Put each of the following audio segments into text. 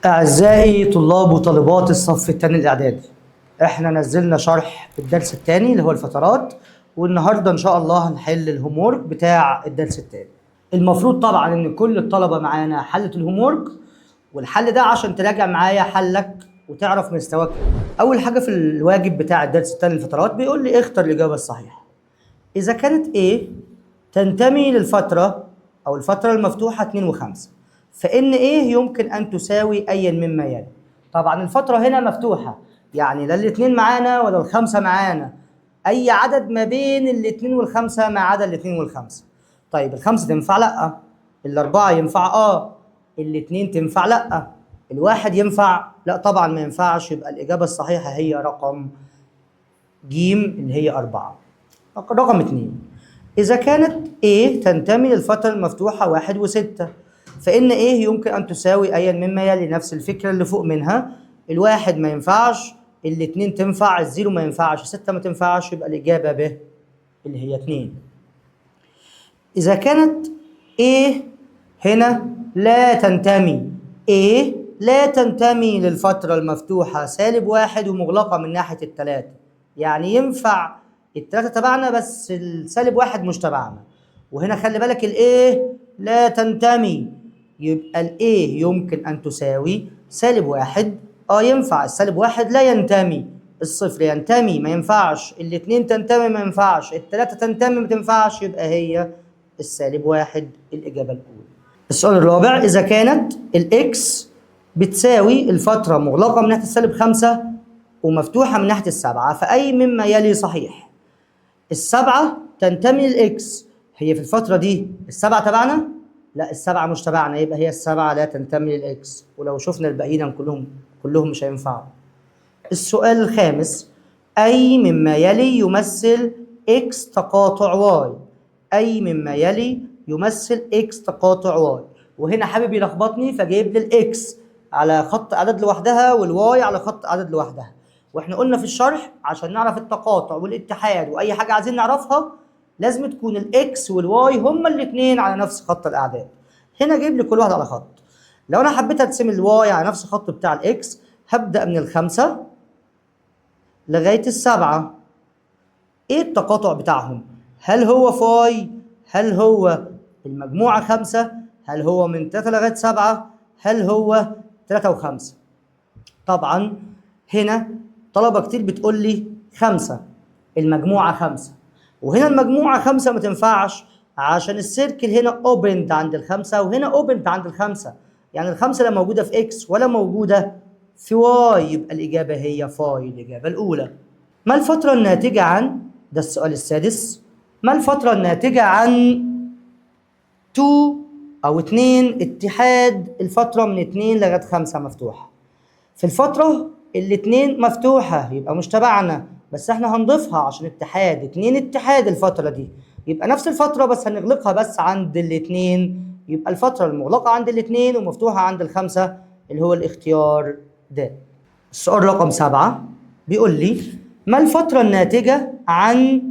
أعزائي طلاب وطالبات الصف الثاني الإعدادي، إحنا نزلنا شرح الدرس الثاني اللي هو الفترات، والنهارده إن شاء الله هنحل الهومورك بتاع الدرس الثاني. المفروض طبعا إن كل الطلبة معانا حلت الهومورك، والحل ده عشان تراجع معايا حلك وتعرف مستواك. أول حاجة في الواجب بتاع الدرس الثاني الفترات بيقول لي اختر الإجابة الصحيحة. إذا كانت A تنتمي للفترة أو الفترة المفتوحة 2 و5، فإن A يمكن أن تساوي أيا مما يلي. طبعا الفترة هنا مفتوحة، يعني لا الاتنين معانا ولا الخمسة معانا، أي عدد ما بين الاتنين والخمسة ما عدا الاتنين والخمسة. طيب الخمسة تنفع لأ، الأربعة ينفع الاتنين تنفع لأ، الواحد ينفع لأ طبعا ما ينفعش. يبقى الإجابة الصحيحة هي رقم ج اللي هي 4. رقم 2، إذا كانت A تنتمي للفترة المفتوحة 1 و6، فإن A يمكن أن تساوي أيا مما يلي. نفس الفكرة اللي فوق منها، الواحد ما ينفعش، الاتنين تنفع، الزيرو ما ينفعش، 6 ما تنفعش، يبقى الإجابة ب اللي هي 2. إذا كانت A هنا لا تنتمي، A لا تنتمي للفترة المفتوحة -1 ومغلقة من ناحية التلاتة، يعني ينفع التلاتة تبعنا بس -1 مش تبعنا. وهنا خلي بالك A لا تنتمي، يبقى A يمكن أن تساوي -1. ينفع -1 لا ينتمي، الصفر ينتمي ما ينفعش، الاتنين تنتمي ما ينفعش، التلاتة تنتمي ما تنفعش، يبقى هي -1 الإجابة الأولى. السؤال الرابع، إذا كانت الإكس بتساوي الفترة مغلقة من ناحية -5 ومفتوحة من ناحية 7، فأي مما يلي صحيح؟ 7 تنتمي للإكس، هي في الفترة دي 7 تبعنا؟ لا 7 مش تبعنا، يبقى هي 7 لا تنتمي للإكس، ولو شفنا الباقيين كلهم مش هينفعوا. السؤال الخامس، أي مما يلي يمثل إكس تقاطع واي؟ أي مما يلي يمثل إكس تقاطع واي؟ وهنا حابب يلخبطني فجايب لي الإكس على خط عدد لوحدها والواي على خط عدد لوحدها، واحنا قلنا في الشرح عشان نعرف التقاطع والاتحاد واي حاجه عايزين نعرفها لازم تكون الاكس والواي هما الاثنين على نفس خط الاعداد. هنا جايب لي كل واحد على خط. لو انا حبيت ارسم الواي على نفس الخط بتاع الاكس، هبدا من ال5 لغايه ال7. ايه التقاطع بتاعهم؟ هل هو فاي؟ هل هو المجموعه 5؟ هل هو من 3 لغايه 7؟ هل هو 3 و5؟ طبعا هنا طلبة كتير بتقول لي 5 المجموعة 5، وهنا المجموعة 5 ما تنفعش عشان السيركل هنا اوبنت عند ال5 وهنا اوبنت عند ال5، يعني ال5 لا موجودة في اكس ولا موجودة في واي، يبقى الإجابة هي فاي الإجابة الأولى. ما الفترة الناتجة عن، ده السؤال السادس، ما الفترة الناتجة عن 2 أو 2 اتحاد الفترة من 2 لغاية 5 مفتوحة؟ في الفترة الاتنين مفتوحة يبقى مش تبعنا، بس احنا هنضيفها عشان اتحاد 2 اتحاد الفترة دي، يبقى نفس الفترة بس هنغلقها بس عند الاتنين، يبقى الفترة المغلقة عند الاتنين ومفتوحة عند ال5 اللي هو الاختيار ده. السؤال رقم 7 بيقول لي ما الفترة الناتجة عن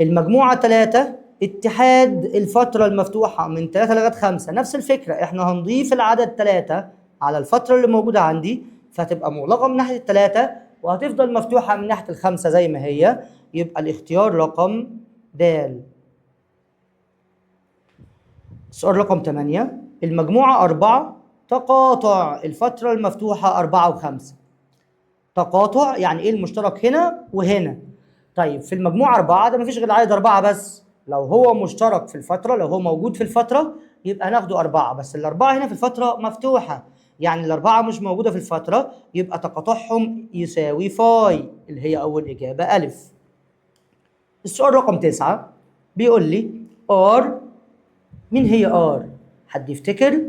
المجموعة 3 اتحاد الفترة المفتوحة من 3 لغاية 5؟ نفس الفكرة، احنا هنضيف العدد 3 على الفترة اللي موجودة عندي، فهتبقى مغلقة من ناحية 3 وهتفضل مفتوحة من ناحية 5 زي ما هي، يبقى الاختيار رقم د. السؤال رقم 8، المجموعة 4 تقاطع الفترة المفتوحة 4 و5. تقاطع يعني ايه المشترك هنا وهنا؟ طيب في المجموعة 4 ده مفيش غير عدد 4 بس، لو هو مشترك في الفترة، لو هو موجود في الفترة يبقى ناخده 4، بس الأربعة هنا في الفترة مفتوحة، يعني الأربعة مش موجودة في الفترة، يبقى تقاطعهم يساوي فاي اللي هي أول إجابة ألف. السؤال رقم 9 بيقول لي آر، مين هي آر؟ حد يفتكر؟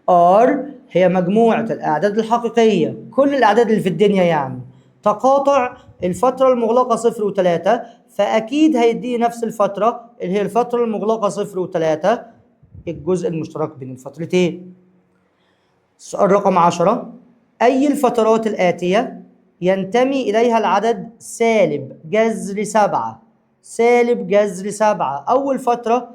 آر هي مجموعة الأعداد الحقيقية، كل الأعداد اللي في الدنيا يعني، تقاطع الفترة المغلقة 0 و3، فأكيد هيدي نفس الفترة اللي هي الفترة المغلقة 0 و3 الجزء المشترك بين الفترتين. السؤال رقم 10، أي الفترات الآتية ينتمي إليها العدد سالب جذر 7؟ سالب جذر 7، أول فترة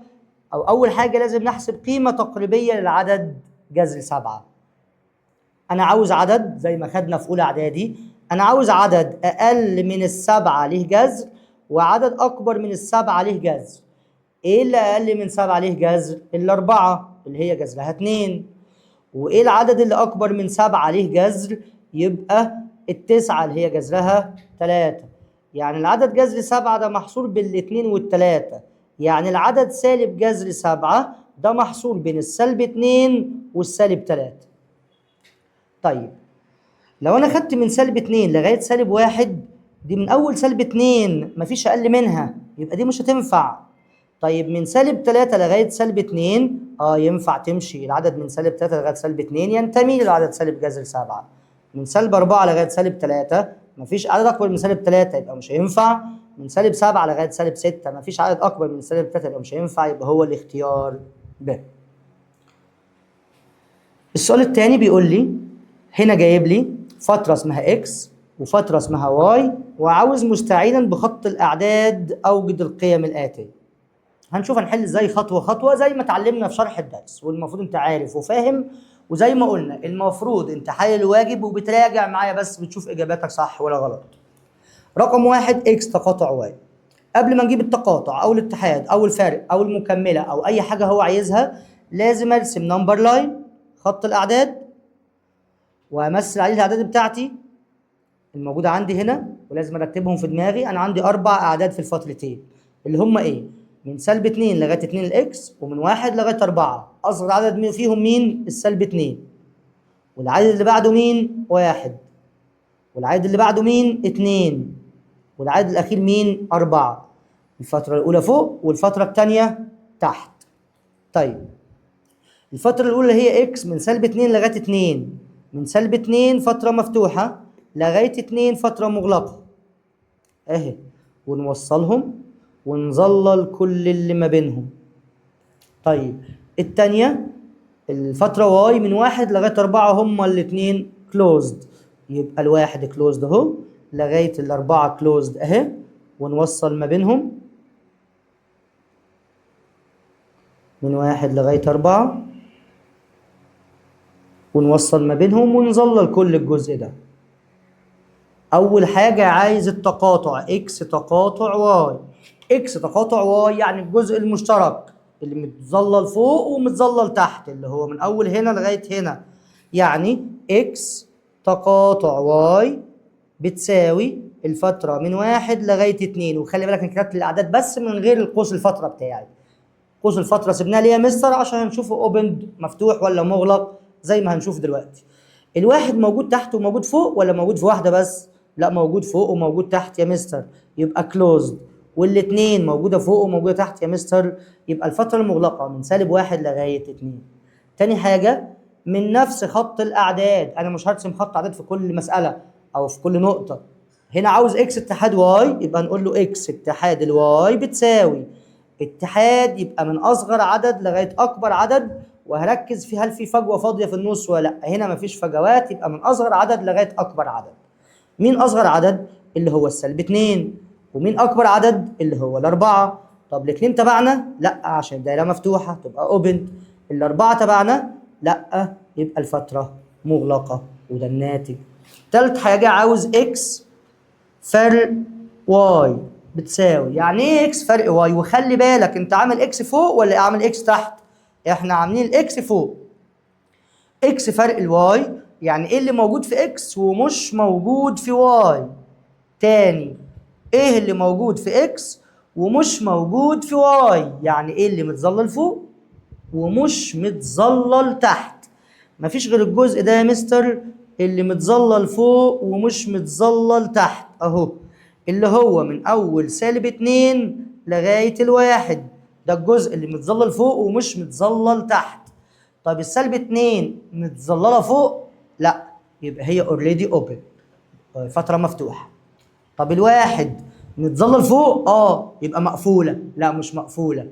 أو أول حاجة لازم نحسب قيمة تقريبية للعدد جذر 7. انا عاوز عدد زي ما خدنا في اولى اعدادي، انا عاوز عدد اقل من السبعه ليه جذر وعدد اكبر من السبعه ليه جذر. ايه اللي اقل من سبعه ليه جذر؟ الاربعه اللي هي جذرها 2. وايه العدد اللي اكبر من سبعه ليه جذر؟ يبقى التسعه اللي هي جذرها 3. يعني العدد جذر 7 ده محصور بين الاثنين والثلاثه، يعني العدد سالب جذر 7 ده محصور بين السالب 2 والسالب 3. طيب لو انا خدت من سالب 2 لغايه سالب 1، دي من اول سالب 2 مفيش اقل منها، يبقى دي مش هتنفع. طيب من سالب 3 لغايه سالب 2 ينفع تمشي. العدد من سالب 3 لغايه سالب 2 ينتمي للعدد سالب جذر 7. من سالب 4 لغايه سالب 3 مفيش عدد اكبر من سالب 3، يبقى مش هينفع. من سالب 7 لغايه سالب 6 مفيش عدد اكبر من سالب 3، يبقى مش هينفع. يبقى هو الاختيار ب. السؤال الثاني بيقول لي هنا جايب لي فترة اسمها اكس وفترة اسمها واي، وعاوز مستعينا بخط الأعداد أوجد القيم الآتية. هنشوف هنحل ازاي خطوة خطوة زي ما اتعلمنا في شرح الدرس، والمفروض انت عارف وفاهم. وزي ما قلنا المفروض انت حل الواجب وبتراجع معايا بس بتشوف إجاباتك صح ولا غلط. رقم 1 اكس تقاطع واي. قبل ما نجيب التقاطع أو الاتحاد أو الفارق أو المكملة أو أي حاجة هو عايزها، لازم أرسم نمبر لاين خط الأعداد، وامثل عليه الاعداد بتاعتي الموجوده عندي هنا، ولازم ارتبهم في دماغي. انا عندي 4 اعداد في الفترتين اللي هم ايه؟ من سالب 2 لغايه 2 الاكس، ومن 1 لغايه 4. اصغر عدد فيهم مين؟ السالب 2. والعدد اللي بعده مين؟ 1. والعدد اللي بعده مين؟ 2. والعدد الاخير مين؟ 4. الفتره الاولى فوق والفتره الثانيه تحت. طيب الفتره الاولى هي اكس من سالب 2 لغايه 2. من سالب 2 فترة مفتوحة لغاية 2 فترة مغلقة اهي، ونوصلهم ونظلل كل اللي ما بينهم. طيب التانية الفترة واي من 1 لغاية 4 هما الاتنين كلوزد، يبقى الواحد كلوزد اهو لغاية الأربعة كلوزد اهي، ونوصل ما بينهم من 1 لغاية 4 ونوصل ما بينهم ونظلل كل الجزء ده. أول حاجة عايز التقاطع إكس تقاطع واي. إكس تقاطع واي يعني الجزء المشترك اللي متظلل فوق ومتظلل تحت، اللي هو من أول هنا لغاية هنا. يعني إكس تقاطع واي بتساوي الفترة من 1 لغاية 2. وخلي بالك أنا كتبت الأعداد بس من غير القوس الفترة بتاعي. قوس الفترة سيبناه ليه يا مستر؟ عشان هنشوفه اوبند مفتوح ولا مغلق زي ما هنشوف دلوقتي. الواحد موجود تحت وموجود فوق ولا موجود في واحدة بس؟ لا موجود فوق وموجود تحت يا مستر، يبقى كلوزد. والاثنين موجودة فوق وموجودة تحت يا مستر، يبقى الفترة المغلقة من سالب 1 لغاية 2. تاني حاجة من نفس خط الأعداد، أنا مش هرسم خط أعداد في كل مسألة أو في كل نقطة. هنا عاوز إكس اتحاد واي، يبقى نقول له إكس اتحاد الواي بتساوي اتحاد، يبقى من اصغر عدد لغايه اكبر عدد، وهركز في هل في فجوه فاضيه في النص ولا لا. هنا مفيش فجوات، يبقى من اصغر عدد لغايه اكبر عدد. مين اصغر عدد؟ اللي هو السالب 2. ومين اكبر عدد؟ اللي هو الاربعه. طب الاثنين تبعنا؟ لا عشان الدايره مفتوحه تبقى اوبن. الاربعه تبعنا؟ لا يبقى الفتره مغلقه، وده الناتج. ثالث حاجه عاوز اكس فرق واي بتساوي. يعني ايه اكس فرق واي؟ وخلي بالك انت عامل اكس فوق ولا عامل اكس تحت؟ احنا عاملين الاكس فوق. اكس فرق الواي يعني ايه اللي موجود في اكس ومش موجود في واي. تاني ايه اللي موجود في اكس ومش موجود في واي؟ يعني ايه اللي متظلل فوق ومش متظلل تحت. مفيش غير الجزء ده يا مستر اللي متظلل فوق ومش متظلل تحت اهو، اللي هو من اول سالب 2 لغايه الواحد. ده الجزء اللي متظلل فوق ومش متظلل تحت. طب السالب 2 متظلله فوق؟ لا يبقى هي اوريدي اوبن، فتره مفتوحه. طب الواحد متظلل فوق؟ يبقى مقفوله. لا مش مقفوله.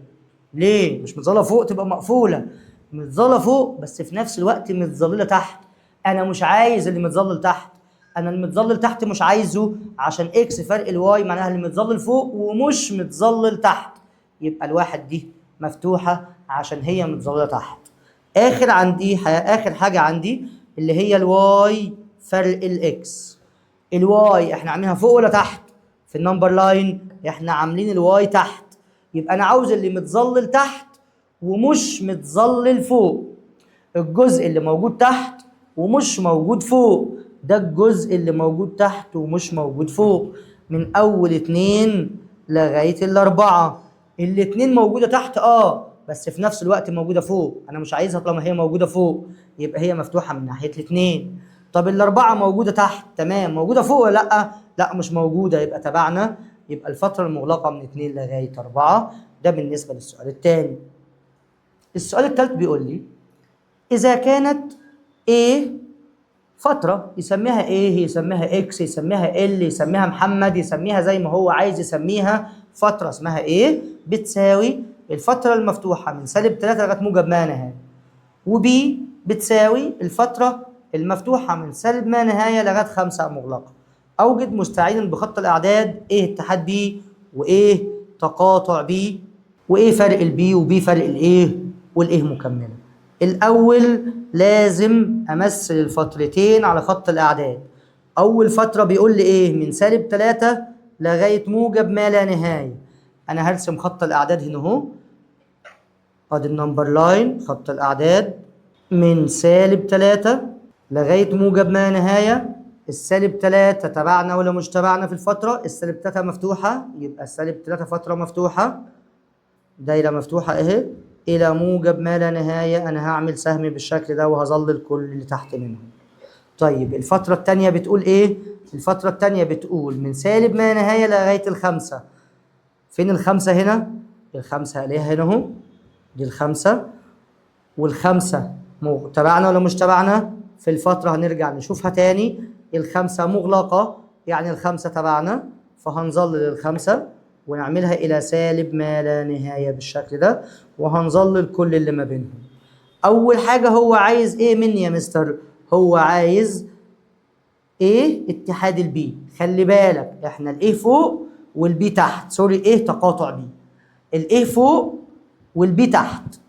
ليه؟ مش متظلله فوق تبقى مقفوله. متظلله فوق بس في نفس الوقت متظلله تحت. انا مش عايز اللي متظلل تحت، انا المتظلل تحت مش عايزه، عشان اكس فرق الواي معناها اللي متظلل فوق ومش متظلل تحت. يبقى الواحد دي مفتوحه عشان هي متظلله تحت. اخر حاجه عندي اللي هي الواي فرق الاكس. الواي احنا عاملينها فوق ولا تحت؟ في النمبر لاين احنا عاملين الواي تحت، يبقى انا عاوز اللي متظلل تحت ومش متظلل فوق. الجزء اللي موجود تحت ومش موجود فوق ده الجزء اللي موجود تحت ومش موجود فوق، من اول 2 لغايه الاربعه. الاتنين موجوده تحت بس في نفس الوقت موجوده فوق، انا مش عايزها طالما هي موجوده فوق يبقى هي مفتوحه من ناحيه الاتنين. طب الاربعه موجوده تحت تمام، موجوده فوق ولا لا؟ لا مش موجوده، يبقى تبعنا يبقى الفتره المغلقه من 2 لغايه 4. ده بالنسبه للسؤال الثاني. السؤال الثالث بيقول لي اذا كانت A فترة يسميها A، يسميها X، يسميها L، يسميها محمد، يسميها زي ما هو عايز يسميها، فترة اسمها A بتساوي الفترة المفتوحة من -3 لغاية موجب ما نهاية، وB بتساوي الفترة المفتوحة من ما نهاية لغاية 5 مغلقة. أوجد مستعينا بخط الأعداد A اتحاد B، وA تقاطع B، وA فرق الB، وB فرق الA، والA مكملة. الأول لازم أمثل الفترتين على خط الأعداد. أول فترة بيقول لي إيه؟ من -3 لغاية موجب ما لا نهاية. أنا هرسم خط الأعداد هنا أهو، أدي النمبر لاين خط الأعداد من -3 لغاية موجب ما نهاية. -3 تبعنا ولا مش تبعنا في الفترة؟ -3 مفتوحة، يبقى -3 فترة مفتوحة، دايرة مفتوحة أهي إلى موجب ما لا نهاية. أنا هعمل سهم بالشكل ده وهظلل كل اللي تحت منهم. طيب الفترة التانية بتقول إيه؟ الفترة التانية بتقول من ما نهاية لغاية الخمسة. فين الخمسة هنا؟ الخمسة هلاقيها هنا أهو، دي الخمسة. والخمسة تبعنا ولا مش تبعنا؟ في الفترة هنرجع نشوفها تاني. الخمسة مغلقة يعني الخمسة تبعنا، فهنظلل الخمسة ونعملها إلى ما لا نهاية بالشكل ده، وهنظلل كل اللي ما بينهم. أول حاجة هو عايز إيه مني يا مستر؟ هو عايز إيه اتحاد البي. خلي بالك إحنا الإيه فوق والبي تحت، سوري إيه تقاطع بي. الإيه فوق والبي تحت.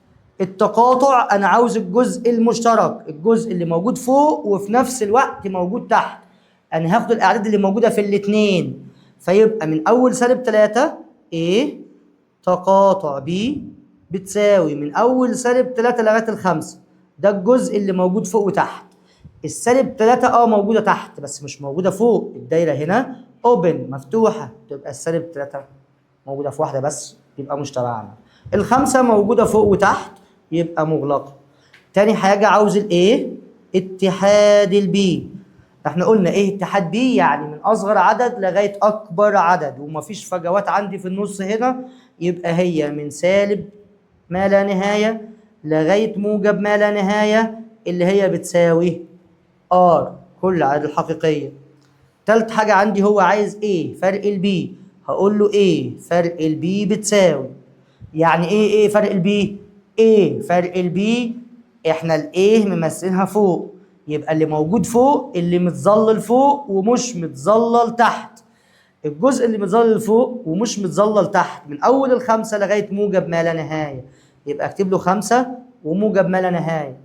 التقاطع أنا عاوز الجزء المشترك، الجزء اللي موجود فوق وفي نفس الوقت موجود تحت. أنا هاخد الأعداد اللي موجودة في الاتنين، فيبقى من أول -3 A تقاطع B بتساوي من أول -3 لغاية الخمسة. ده الجزء اللي موجود فوق وتحت. -3 موجودة تحت بس مش موجودة فوق، الدايرة هنا اوبن مفتوحة، تبقى -3 موجودة في واحدة بس يبقى مش تبعنا. الخمسة موجودة فوق وتحت يبقى مغلقة. تاني حاجة عاوز الايه؟ اتحاد البي. احنا قلنا ايه اتحاد بي؟ يعني من اصغر عدد لغاية اكبر عدد ومفيش فجوات عندي في النص هنا، يبقى هي من ما لا نهاية لغاية موجب ما لا نهاية اللي هي بتساوي R كل عدد الحقيقية. تالت حاجة عندي هو عايز ايه؟ فرق البي. هقول له ايه فرق البي بتساوي، يعني ايه فرق البي؟ ايه فرق البي احنا الايه ممثلها فوق، يبقى اللي موجود فوق اللي متظلل فوق ومش متظلل تحت. الجزء اللي متظلل فوق ومش متظلل تحت من اول الخمسة لغاية موجب ما لا نهاية، يبقى اكتب له 5 وموجب ما لا نهاية.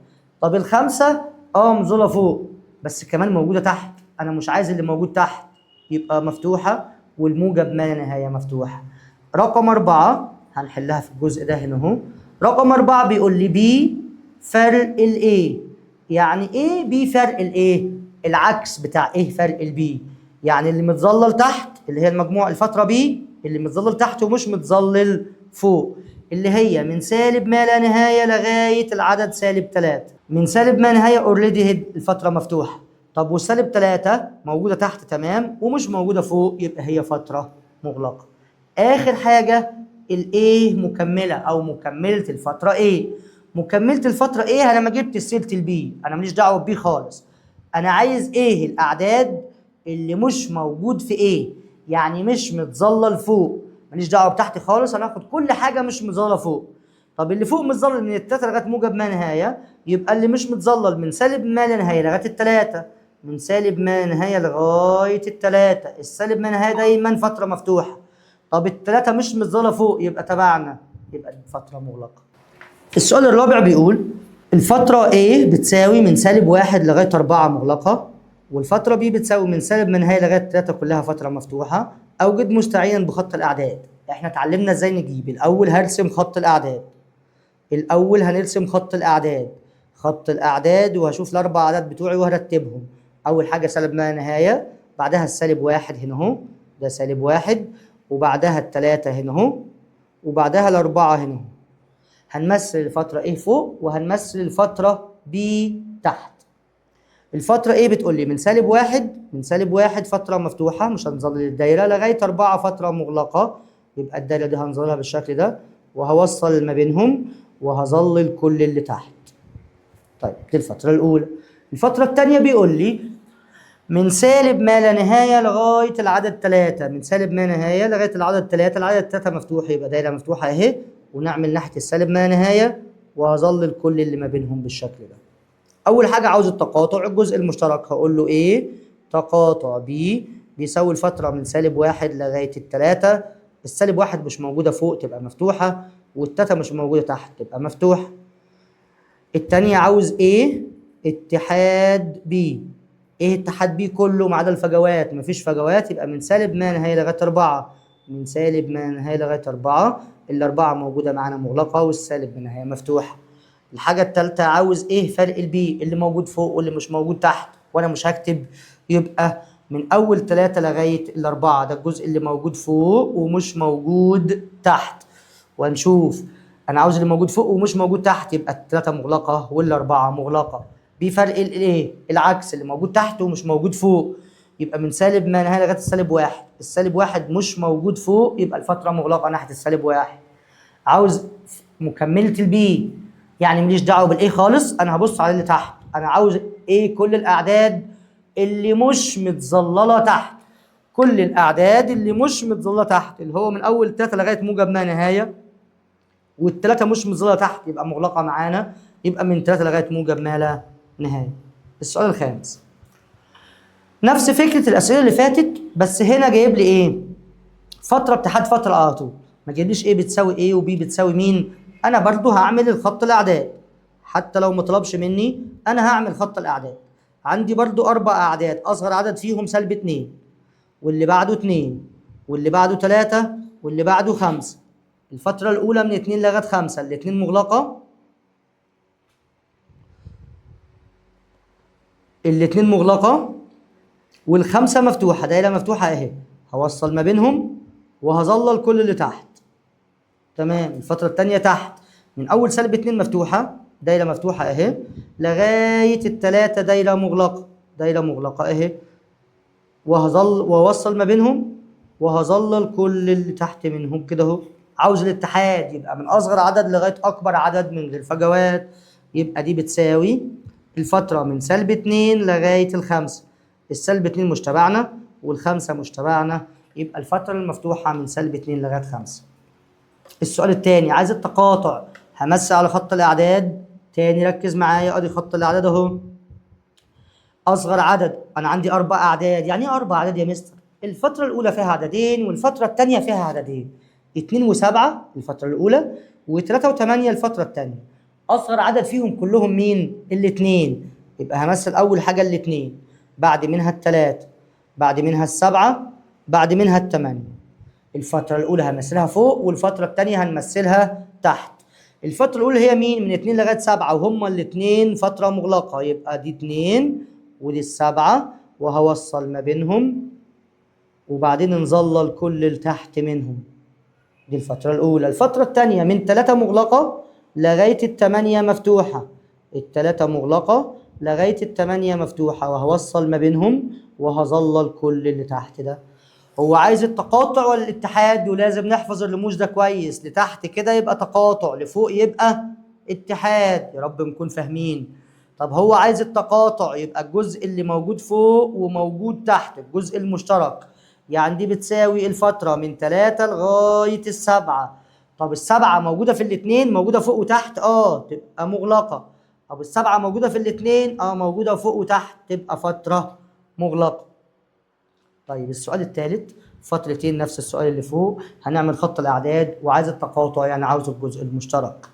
طب الخمسة مظلة فوق بس كمان موجودة تحت، انا مش عايز اللي موجود تحت، يبقى مفتوحة والموجب ما لا نهاية مفتوحة. رقم 4 هنحلها في الجزء ده هنا اهو. رقم 4 بيقول لي بي فرق الايه. يعني ايه بي فرق الايه؟ العكس بتاع ايه فرق البي، يعني اللي متظلل تحت اللي هي المجموع الفترة بي، اللي متظلل تحت ومش متظلل فوق، اللي هي من ما لا نهاية لغاية العدد -3. من ما نهاية اوريدي الفترة مفتوحة. طب -3 موجودة تحت تمام ومش موجودة فوق، يبقى هي فترة مغلقة. آخر حاجة الايه مكملة أو مكملة الفترة ايه. مكملة الفترة ايه أنا ما جبت سيرة البي، أنا ماليش دعوة بيه خالص. أنا عايز ايه الأعداد اللي مش موجود في ايه، يعني مش متظلل فوق، ماليش دعوة بتحت خالص، أنا هاخد كل حاجة مش متظللة فوق. طب اللي فوق متظلل من التلاتة لغاية موجب ما نهاية، يبقى اللي مش متظلل من ما لا نهاية لغاية التلاتة، من ما نهاية لغاية التلاتة. السالب ما نهاية دايما فترة مفتوحة. طب التلاتة مش متظلة فوق يبقى تبعنا، يبقى فترة مغلقة. السؤال الرابع بيقول الفترة A بتساوي من -1 لغاية 4 مغلقة، والفترة B بتساوي من سالب ما نهاية لغاية 3 كلها فترة مفتوحة. أوجد مستعينا بخط الأعداد. احنا اتعلمنا ازاي نجيب. الأول هرسم خط الأعداد. الأول هنرسم خط الأعداد. خط الأعداد وهشوف الأربع أعداد بتوعي وهرتبهم. أول حاجة سالب ما نهاية، بعدها السالب 1 هنا أهو، ده -1، وبعدها التلاتة هنا أهو، وبعدها الأربعة هنا أهو. هنمثل الفترة A فوق وهنمثل الفترة B تحت. الفترة A بتقول لي من -1 فترة مفتوحة مش هنظلل الدايرة لغاية 4 فترة مغلقة، يبقى الدايرة دي هنظللها بالشكل ده وهوصل ما بينهم وهظلل كل اللي تحت. طيب دي الفترة الأولى. الفترة الثانية بيقول لي من سالب ما لا نهاية لغاية العدد 3، من سالب ما نهاية لغاية العدد 3، العدد 3 مفتوح يبقى دايرة مفتوحة أهي، ونعمل ناحية السالب ما نهاية وهظلل كل اللي ما بينهم بالشكل ده. أول حاجة عاوز التقاطع، الجزء المشترك هقول له إيه؟ تقاطع B بيساوي الفترة من -1 لغاية التلاتة، السالب 1 مش موجودة فوق تبقى مفتوحة، والتلاتة مش موجودة تحت تبقى مفتوحة. التانية عاوز إيه؟ اتحاد B. إيه اتحاد B؟ كله ما عدا الفجوات، مفيش فجوات، يبقى من سالب ما نهاية لغاية 4، من سالب ما نهاية لغاية 4، الأربعة موجودة معانا مغلقة والسالب ما نهاية مفتوحة. الحاجة التالتة عاوز ايه؟ فرق البي اللي موجود فوق واللي مش موجود تحت، وانا مش هكتب، يبقى من اول 3 لغاية ال4 ده الجزء اللي موجود فوق ومش موجود تحت. وهنشوف انا عاوز اللي موجود فوق ومش موجود تحت، يبقى ال3 مغلقة وال4 مغلقة. بفرق الايه؟ العكس، اللي موجود تحت ومش موجود فوق، يبقى من سالب ما نهاية لغاية السالب 1، السالب 1 مش موجود فوق يبقى الفترة مغلقة ناحية السالب 1. عاوز مكملة البي، يعني ماليش دعوه بالايه خالص، انا هبص على اللي تحت. انا عاوز ايه؟ كل الاعداد اللي مش متظلله تحت، كل الاعداد اللي مش متظلله تحت، اللي هو من اول 3 لغايه موجب ما نهايه، والثلاثه مش متظلله تحت يبقى مغلقه معانا، يبقى من 3 لغايه موجب ما لا نهايه. السؤال الخامس نفس فكره الاسئله اللي فاتت، بس هنا جايب لي ايه؟ فتره اتحاد فتره على طول، ما جايبليش ايه بتساوي ايه وبي بتساوي مين. انا برضو هعمل الخط الاعداد، حتى لو ما طلبش مني انا هعمل خط الاعداد. عندي برضو 4 اعداد، اصغر عدد فيهم -2، واللي بعده 2، واللي بعده 3، واللي بعده 5. الفترة الأولى من 2 لغاية 5، الاتنين مغلقة، الاتنين مغلقة، والخمسة مفتوحة، دايرة مفتوحة اهي، هوصل ما بينهم وهظلل كل اللي تحت. تمام. الفترة التانية تحت من أول -2 مفتوحة، دايرة مفتوحة اهي، لغاية ال3 دايرة مغلقة، دايرة مغلقة اهي، وهوصل ما بينهم وهظلل كل اللي تحت منهم كده اهو. عاوز الاتحاد، يبقى من أصغر عدد لغاية أكبر عدد من غير فجوات، يبقى دي بتساوي الفترة من -2 لغاية ال5، السالب 2 مش تبعنا والخمسة مش تبعنا، يبقى الفترة المفتوحة من -2 لغاية 5. السؤال الثاني عايز التقاطع، همسي على خط الاعداد تاني، ركز معايا، ادي خط الاعداد اهو. اصغر عدد انا عندي 4 اعداد، يعني ايه 4 اعداد يا مستر؟ الفتره الاولى فيها عددين والفتره الثانيه فيها عددين، 2 و7 الفتره الاولى، و3 و8 الفتره الثانيه. اصغر عدد فيهم كلهم مين؟ الاثنين، يبقى همثل اول حاجه الاثنين، بعد منها الثلاثه، بعد منها السبعه، بعد منها الثمانيه. الفترة الأولى هنمثلها فوق والفترة الثانية هنمثلها تحت. الفترة الأولى هي مين؟ من 2 لغاية 7، وهما الاثنين فترة مغلقة، يبقى دي 2 ودي 7، وهوصل ما بينهم وبعدين نظلل كل اللي تحت منهم. دي الفترة الأولى. الفترة الثانية من 3 مغلقة لغاية ال8 مفتوحة، ال3 مغلقة لغاية ال8 مفتوحة، وهوصل ما بينهم وهظلل كل اللي تحت ده. هو عايز التقاطع ولا الاتحاد؟ ولازم نحفظ الرموز ده كويس، لتحت كده يبقى تقاطع، لفوق يبقى اتحاد، يا رب نكون فاهمين. طب هو عايز التقاطع، يبقى الجزء اللي موجود فوق وموجود تحت، الجزء المشترك، يعني دي بتساوي الفترة من 3 لغاية ال7. طب ال7 موجودة في الاثنين، موجودة فوق وتحت، تبقى مغلقة. طب ال7 موجودة في الاثنين، موجودة فوق وتحت، تبقى فترة مغلقة. طيب السؤال الثالث فترتين نفس السؤال اللي فوق، هنعمل خط الأعداد وعايز التقاطع، يعني عاوز الجزء المشترك.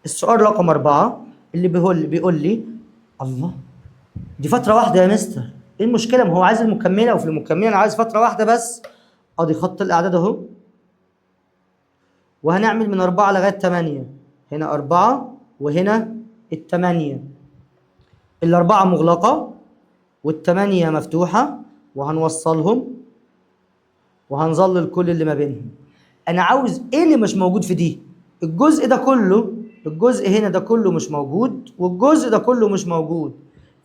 السؤال رقم 4 اللي بيقول لي الله، دي فترة واحدة يا مستر، ايه المشكلة؟ ما هو عايز المكملة، وفي المكملة انا عايز فترة واحدة بس. ادي خط الاعداد اهو، وهنعمل من 4 لغاية 8. هنا 4 وهنا ال8. ال4 مغلقة وال8 مفتوحة، وهنوصلهم وهنظلل كل اللي ما بينهم. انا عاوز ايه اللي مش موجود في دي؟ الجزء ده كله، الجزء هنا ده كله مش موجود، والجزء ده كله مش موجود.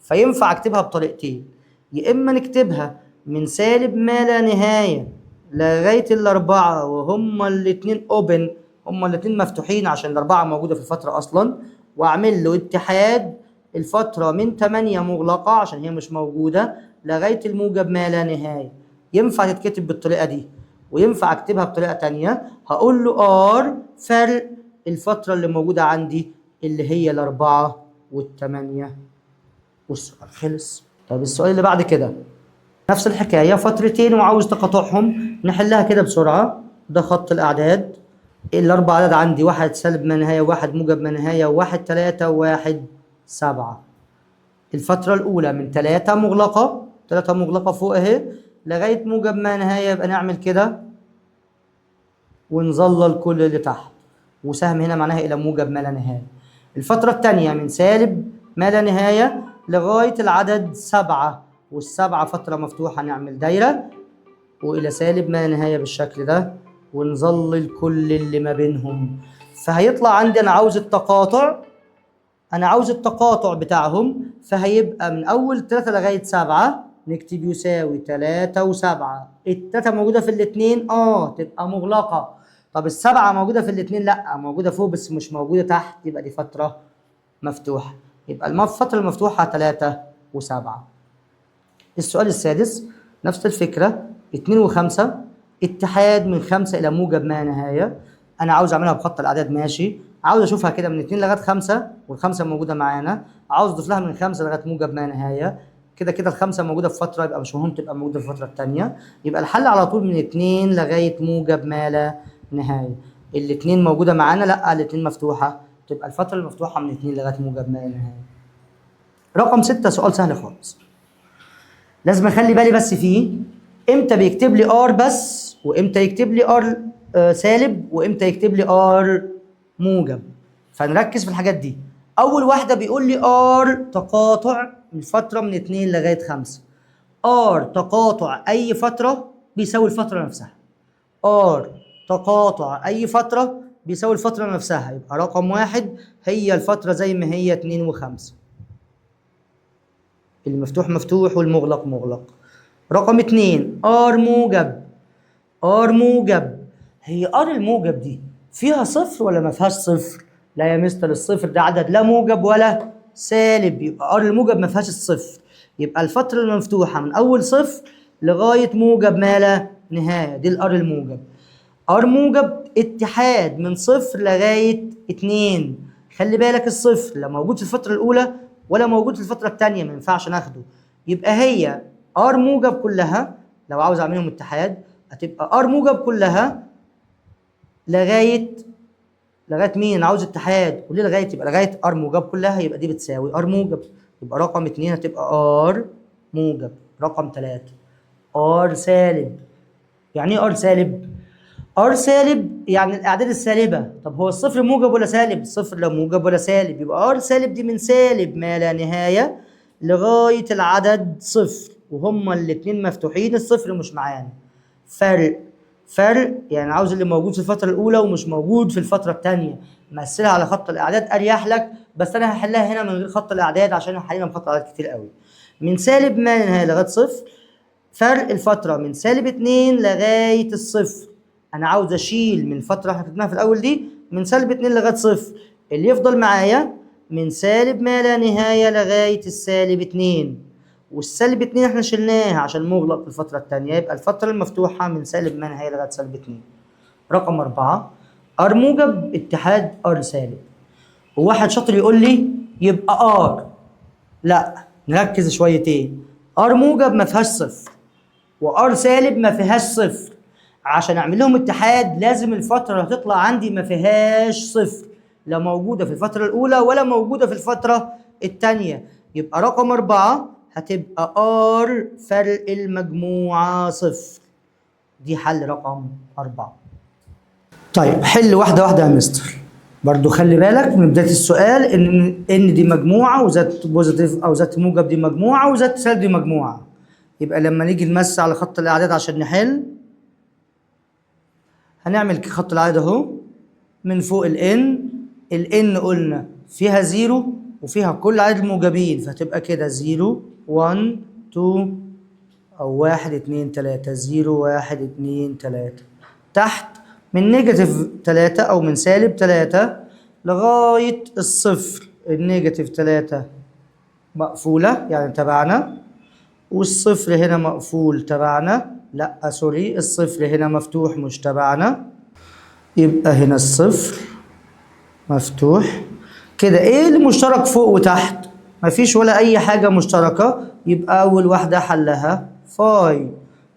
فينفع اكتبها بطريقتين، يا اما نكتبها من سالب ما لا نهاية لغاية الأربعة وهما الاتنين اوبن، هما الاتنين مفتوحين عشان الأربعة موجودة في الفترة أصلا، وأعمل له اتحاد الفترة من 8 مغلقة عشان هي مش موجودة لغاية الموجب ما لا نهاية. ينفع تتكتب بالطريقة دي، وينفع اكتبها بطريقة تانية. هقول له ار فرق الفترة اللي موجودة عندي اللي هي الأربعة والثمانية، والسؤال خلص. طب السؤال اللي بعد كده نفس الحكاية، فترتين وعاوز تقاطعهم، نحلها كده بسرعة. ده خط الأعداد، الأربع أعداد عندي 1 سالب ما نهاية، 1 موجب ما نهاية، 1 3 و1 7. الفترة الأولى من 3 مغلقة، 3 مغلقة فوق أهي لغاية موجب ما نهاية، يبقى نعمل كده ونظلل كل اللي تحت، وسهم هنا معناها إلى موجب ما لا نهاية. الفترة الثانية من سالب ما لا نهاية لغاية العدد 7، والسبعة فترة مفتوحة، نعمل دايرة وإلى سالب ما لا نهاية بالشكل ده، ونظلل كل اللي ما بينهم. فهيطلع عندي أنا عاوز التقاطع، أنا عاوز التقاطع بتاعهم، فهيبقى من أول 3 لغاية 7 نكتب يساوي 3 و7. التلاتة موجودة في الاتنين، تبقى مغلقة. طب السبعة موجودة في الاتنين؟ لأ، موجودة فوق بس مش موجودة تحت، يبقى دي فترة مفتوحة. يبقى الفترة المفتوحة 3 و7. السؤال السادس نفس الفكرة، 2 و5، اتحاد من 5 إلى موجب ما نهاية. أنا عاوز أعملها بخط الأعداد، ماشي. عاوز أشوفها كده من 2 لغاية 5، والخمسة موجودة معانا. عاوز أضيف لها من 5 لغاية موجب ما نهاية. كده كده الخمسة موجودة في فترة، يبقى مش مهم تبقى موجودة في الفترة التانية. يبقى الحل على طول من 2 لغاية موجب ما لا نهاية. الاتنين موجودة معانا؟ لأ، الاتنين مفتوحة، تبقى الفترة المفتوحة من 2 لغاية موجب ما لا نهاية. رقم 6 سؤال سهل خالص، لازم اخلي بالي بس فيه امتى بيكتب لي ار بس، وامتى يكتب لي ار سالب، وامتى يكتب لي ار موجب. فنركز في الحاجات دي. اول واحده بيقول لي ار تقاطع الفتره من 2 لغايه 5. ار تقاطع اي فتره بيساوي الفتره نفسها. ار تقاطع اي فتره بيساوي الفتره نفسها. يبقى رقم 1 هي الفتره زي ما هي 2 و5، المفتوح مفتوح والمغلق مغلق. رقم 2 ار موجب. ار موجب، هي ار الموجب دي فيها صفر ولا ما فيهاش صفر؟ لا يا مستر، الصفر ده عدد لا موجب ولا سالب، يبقى ار الموجب ما فيهاش الصفر. يبقى الفترة المفتوحة من أول صفر لغاية موجب ما لا نهاية، دي الار الموجب. ار موجب اتحاد من صفر لغاية 2. خلي بالك الصفر لا موجود في الفترة الأولى ولا موجود في الفترة الثانية، ما ينفعش ناخده. يبقى هي ار موجب كلها، لو عاوز اعملهم اتحاد هتبقى ار موجب كلها لغايه مين؟ انا عاوز اتحاد، قول لي لغايه، يبقى لغايه ار موجب كلها، يبقى دي بتساوي ار موجب. يبقى رقم 2 هتبقى ار موجب. رقم 3 ار سالب. يعني ايه ار سالب؟ ار سالب يعني الاعداد السالبه. طب هو الصفر موجب ولا سالب؟ الصفر لا موجب ولا سالب، يبقى ار سالب دي من سالب ما لا نهايه لغايه العدد صفر، وهما الاثنين مفتوحين، الصفر مش معانا. فرق يعني عاوز اللي موجود في الفتره الاولى ومش موجود في الفتره الثانيه. مثلها على خط الاعداد اريح لك، بس انا هحلها هنا من غير خط الاعداد عشان حلينا بخط الاعداد كتير قوي. من سالب ما لا نهايه لغايه صفر، فرق الفتره من سالب 2 لغايه الصفر. انا عاوز اشيل من الفتره احنا كتبناها في الاول دي من سالب 2 لغايه صفر، اللي يفضل معايا من سالب ما لا نهايه لغايه السالب 2. والسالب 2 احنا شلناها عشان مغلق في الفتره الثانيه، يبقى الفتره المفتوحه من سالب ما نهايه لغايه سالب 2. رقم 4 ار موجب اتحاد ار سالب. وواحد شاطر يقول لي يبقى ار، لا نركز شويتين. ار موجب ما فيهاش صفر، وار سالب ما فيهاش صفر. عشان اعمل لهم اتحاد لازم الفتره اللي هتطلع عندي ما فيهاش صفر. لا موجودة في الفترة الأولى ولا موجودة في الفترة الثانية. يبقى رقم 4 هتبقى R فرق المجموعة 0. دي حل رقم 4. طيب حل واحدة واحدة يا مستر. برضو خلي بالك من بداية السؤال إن دي مجموعة وذات بوزيتيف أو ذات موجب دي مجموعة وذات سالب دي مجموعة. يبقى لما نيجي نمس على خط الأعداد عشان نحل هنعمل خط الأعداد أهو من فوق الN قلنا فيها 0 وفيها كل عدد الموجبين فتبقى كده 0 1 2 أو 1 2 3 0 1 2 3. تحت من نيجاتيف 3 أو من سالب 3 لغاية الصفر. النيجاتيف 3 مقفولة يعني تبعنا، والصفر هنا مقفول تبعنا، لأ سوري الصفر هنا مفتوح مش تبعنا، يبقى هنا الصفر مفتوح. كده ايه اللي مشترك فوق وتحت؟ مفيش ولا أي حاجة مشتركة، يبقى أول واحدة حلها فاي.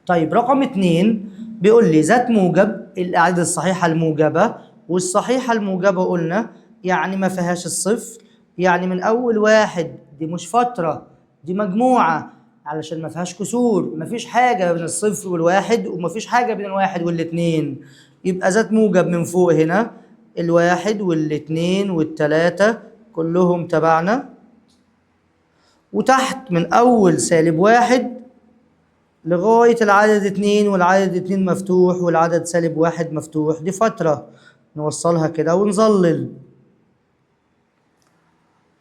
طيب رقم 2 بيقول لي ذات موجب الأعداد الصحيحة الموجبة، والصحيحة الموجبة قلنا يعني ما فيهاش الصفر، يعني من أول 1 دي مش فترة دي مجموعة علشان ما فيهاش كسور، ما فيش حاجة بين الصفر والواحد وما فيش حاجة بين الواحد والاتنين، يبقى ذات موجب من فوق هنا الواحد والاتنين والتلاتة كلهم تبعنا، وتحت من أول سالب 1 لغاية العدد 2 والعدد 2 مفتوح والعدد سالب 1 مفتوح، دي فترة نوصلها كده ونظلل.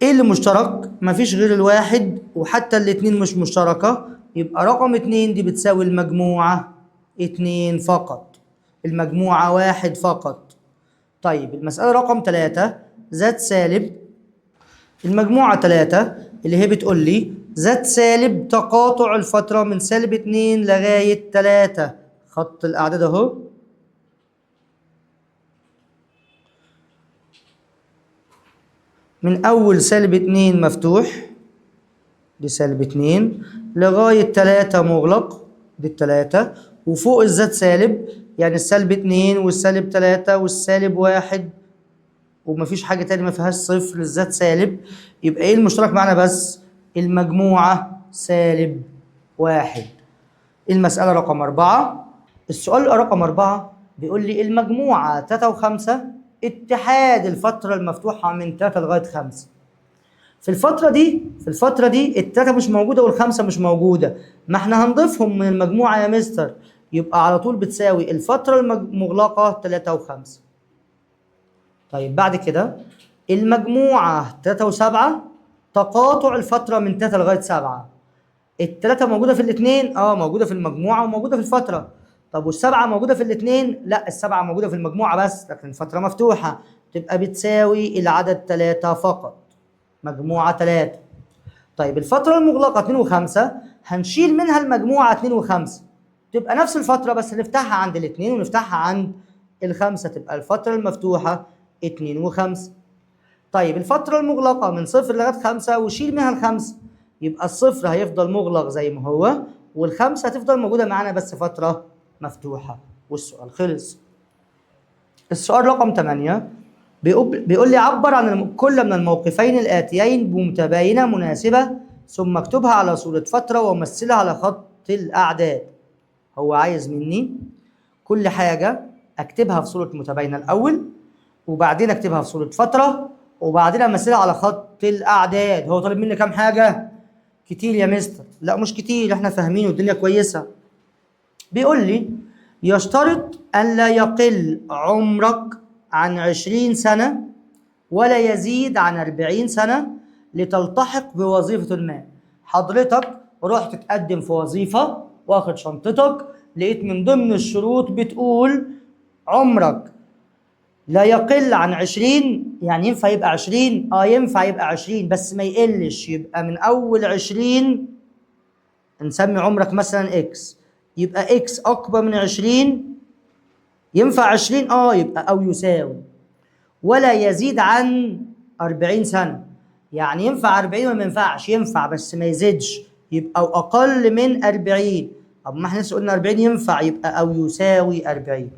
ايه اللي مشترك؟ مفيش غير الواحد وحتى الاتنين مش مشتركة، يبقى رقم 2 دي بتساوي المجموعة 2 فقط، المجموعة 1 فقط. طيب المسألة رقم 3 ذات سالب المجموعة 3 اللي هي بتقول لي ذات سالب تقاطع الفترة من سالب 2 لغاية 3. خط الأعداد أهو من أول سالب 2 مفتوح دي سالب 2 لغاية 3 مغلق دي 3، وفوق الذات سالب يعني السالب 2 والسالب 3 والسالب 1 ومفيش حاجة تاني ما فيهاش صفر، الذات سالب، يبقى ايه المشترك معنا بس؟ المجموعة سالب 1. المسألة رقم 4. السؤال رقم 4 بيقول لي المجموعة 3 و5 اتحاد الفترة المفتوحة من 3 لغاية 5. في الفترة دي التلاتة مش موجودة والخمسة مش موجودة، ما احنا هنضيفهم من المجموعة يا مستر، يبقى على طول بتساوي الفترة المغلقة 3 و5. طيب بعد كده المجموعة 3 و7 تقاطع الفترة من 3 لغاية 7. التلاتة موجودة في الاتنين؟ موجودة في المجموعة وموجودة في الفترة. طب والسبعة موجودة في الاتنين؟ لا السبعة موجودة في المجموعة بس لكن الفترة مفتوحة، تبقى بتساوي العدد 3 فقط، مجموعة 3. طيب الفترة المغلقة 2 و5 هنشيل منها المجموعة 2 و5، تبقى نفس الفترة بس نفتحها عند الاثنين ونفتحها عند الخمسة، تبقى الفترة المفتوحة 2 و5. طيب الفترة المغلقة من 0 لغاية 5 وشيل منها الخمسة، يبقى الصفر هيفضل مغلق زي ما هو والخمسة هتفضل موجودة معانا بس فترة مفتوحة، والسؤال خلص. السؤال رقم 8 بيقول لي عبر عن كل من الموقفين الآتيين بمتباينة مناسبة ثم اكتبها على صورة فترة ومثلها على خط الأعداد. هو عايز مني كل حاجة أكتبها في صورة متباينة الأول، وبعدين أكتبها في صورة فترة، وبعدين أمثلها على خط الأعداد. هو طالب مني كام حاجة؟ كتير يا مستر. لا مش كتير، احنا فاهمين والدنيا كويسة. بيقول لي يشترط أن لا يقل عمرك عن 20 سنة ولا يزيد عن 40 سنة لتلتحق بوظيفة ما. حضرتك رحت تقدم في وظيفة واخد شنطتك، لقيت من ضمن الشروط بتقول عمرك لا يقل عن 20، يعني ينفع يبقى 20 ينفع يبقى 20 بس ما يقلش، يبقى من أول 20 نسمي عمرك مثلا إكس، يبقى إكس أكبر من 20 ينفع 20 يبقى أو يساوي، ولا يزيد عن 40 سنة، يعني ينفع 40 ولا ما ينفعش؟ ينفع بس ما يزيدش، يبقى أقل من 40. طب ما احنا لسه قلنا 40 ينفع، يبقى أو يساوي 40،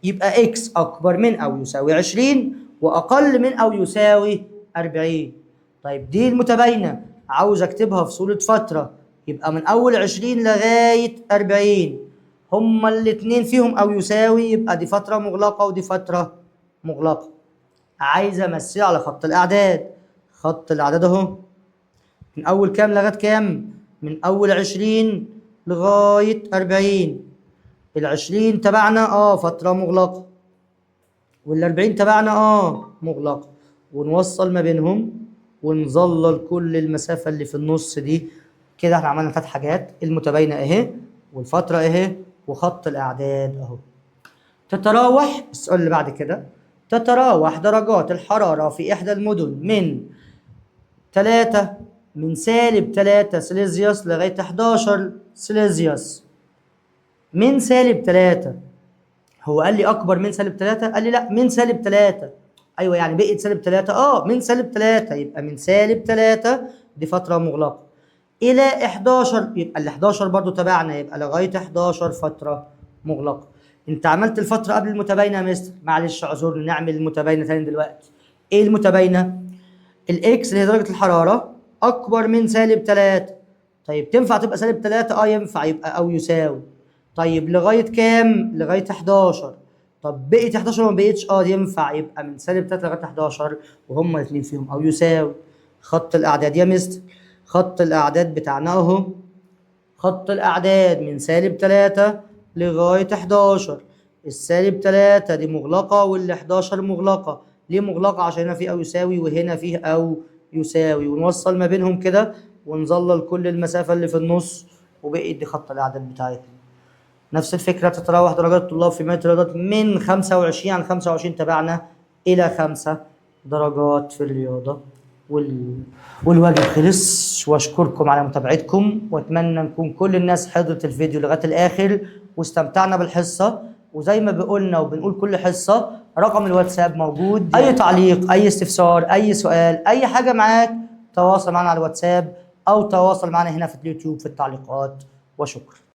يبقى إكس أكبر من أو يساوي 20 وأقل من أو يساوي 40. طيب دي المتباينة، عاوز أكتبها في صورة فترة، يبقى من أول 20 لغاية 40 هما الاتنين فيهم أو يساوي، يبقى دي فترة مغلقة ودي فترة مغلقة. عايز أمثلها على خط الأعداد. خط الأعداد أهو، من أول كام لغاية كام؟ من أول 20 لغاية 40. ال20 تبعنا فترة مغلقة، وال40 تبعنا مغلقة، ونوصل ما بينهم ونظلل كل المسافة اللي في النص دي. كده احنا عملنا 3 حاجات، المتباينة اهي، والفترة اهي، وخط الأعداد اهو. تتراوح، السؤال اللي بعد كده، تتراوح درجات الحرارة في إحدى المدن من -3 سليزيوس لغاية 11 سليزيوس. من -3، هو قال لي أكبر من -3؟ قال لي لا، من -3. أيوه يعني بقيت -3، من -3، يبقى من -3 دي فترة مغلقة إلى 11، يبقى ال 11 برضو تبعنا، يبقى لغاية 11 فترة مغلقة. أنت عملت الفترة قبل المتباينة يا مستر، معلش اعذرني، نعمل المتباينة تاني دلوقتي. إيه المتباينة؟ الإكس اللي هي درجة الحرارة أكبر من -3. طيب تنفع تبقى -3؟ ينفع، يبقى أو يساوي. طيب لغاية كام؟ لغاية 11. طب بقيت 11 وما بقيتش؟ دي ينفع، يبقى من -3 لغاية 11 وهما الاثنين فيهم أو يساوي. خط الأعداد يا مستر، خط الأعداد بتاعنا أهو، خط الأعداد من -3 لغاية 11. -3 دي مغلقة وال11 مغلقة. ليه مغلقة؟ عشان هنا في أو يساوي وهنا فيه أو يساوي، ونوصل ما بينهم كده ونظلل كل المسافة اللي في النص، وبقيت دي خط الأعداد بتاعتنا. نفس الفكرة، تتراوح درجات الطلاب في مادة الرياضات من 25 عن 25 تبعنا إلى 5 درجات في الرياضة. والواجب خلص، واشكركم على متابعتكم، واتمنى نكون كل الناس حضرت الفيديو لغايه الاخر واستمتعنا بالحصه. وزي ما بقولنا وبنقول كل حصه، رقم الواتساب موجود، اي تعليق، اي استفسار، اي سؤال، اي حاجه معاك، تواصل معنا على الواتساب او تواصل معنا هنا في اليوتيوب في التعليقات. وشكرا.